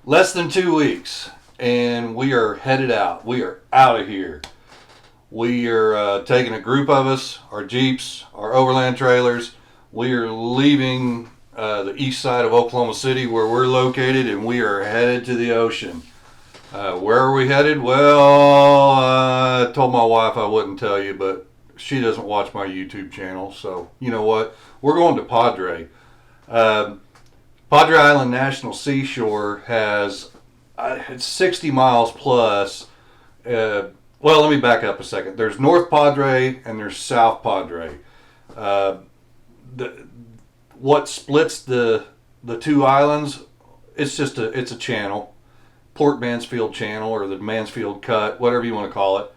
Less than 2 weeks, and we are headed out. We are out of here. We are taking a group of us, our Jeeps, our Overland trailers. We are leaving the east side of Oklahoma City where we're located, and we are headed to the ocean. Where are we headed? Well, I told my wife I wouldn't tell you, but she doesn't watch my YouTube channel, so you know what? We're going to Padre. Padre Island National Seashore has it's 60 miles plus. Well, let me back up a second. There's North Padre and there's South Padre. What splits the two islands? It's a channel, Port Mansfield Channel or the Mansfield Cut, whatever you want to call it.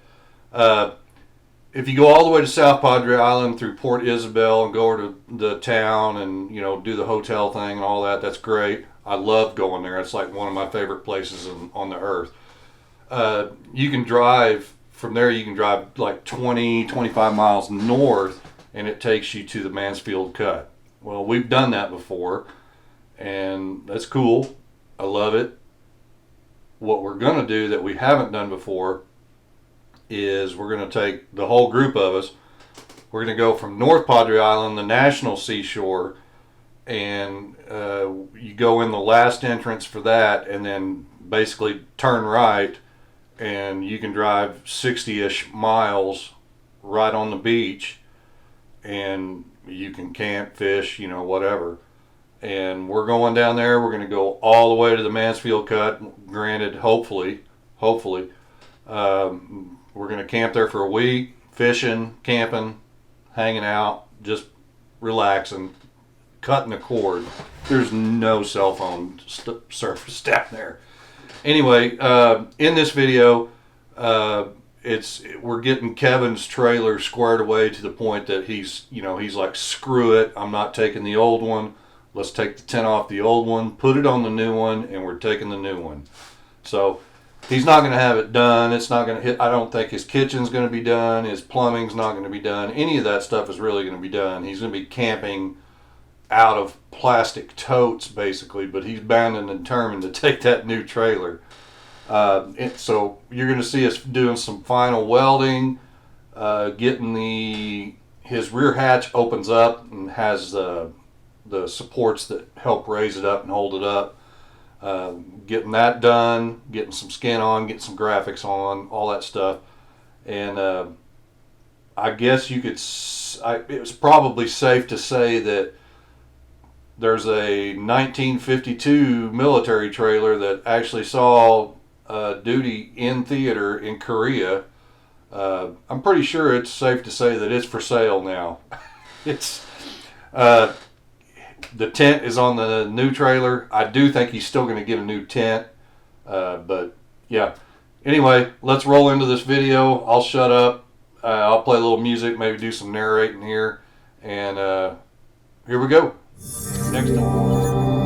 If you go all the way to South Padre Island through Port Isabel and go over to the town and do the hotel thing and all that, that's great. I love going there. It's like one of my favorite places on the earth. You can drive from there. You can drive like 25 miles north, and it takes you to the Mansfield Cut. Well, we've done that before, and that's cool. I love it. What we're going to do that we haven't done before is we're going to take the whole group of us. We're going to go from North Padre Island, the national seashore, and you go in the last entrance for that, and then basically turn right, and you can drive 60-ish miles right on the beach, and you can camp, fish, whatever. And we're going down there. We're going to go all the way to the Mansfield Cut. Granted, hopefully. We're going to camp there for a week, fishing, camping, hanging out, just relaxing, cutting the cord. There's no cell phone service down there. Anyway, in this video, we're getting Kevin's trailer squared away to the point that he's like, screw it, I'm not taking the old one. Let's take the tent off the old one, put it on the new one, and we're taking the new one. So he's not going to have it done. It's not going to hit. I don't think his kitchen's going to be done. His plumbing's not going to be done. Any of that stuff is really going to be done. He's going to be camping out of plastic totes, basically, but he's bound and determined to take that new trailer. So you're going to see us doing some final welding, getting his rear hatch opens up and has the supports that help raise it up and hold it up. Getting that done, getting some skin on, getting some graphics on, all that stuff. And I guess it was probably safe to say that there's a 1952 military trailer that actually saw duty in theater in Korea. I'm pretty sure it's safe to say that it's for sale now. It's the tent is on the new trailer. I do think he's still going to get a new tent. But yeah. Anyway, let's roll into this video. I'll shut up. I'll play a little music, maybe do some narrating here. And here we go. Next time.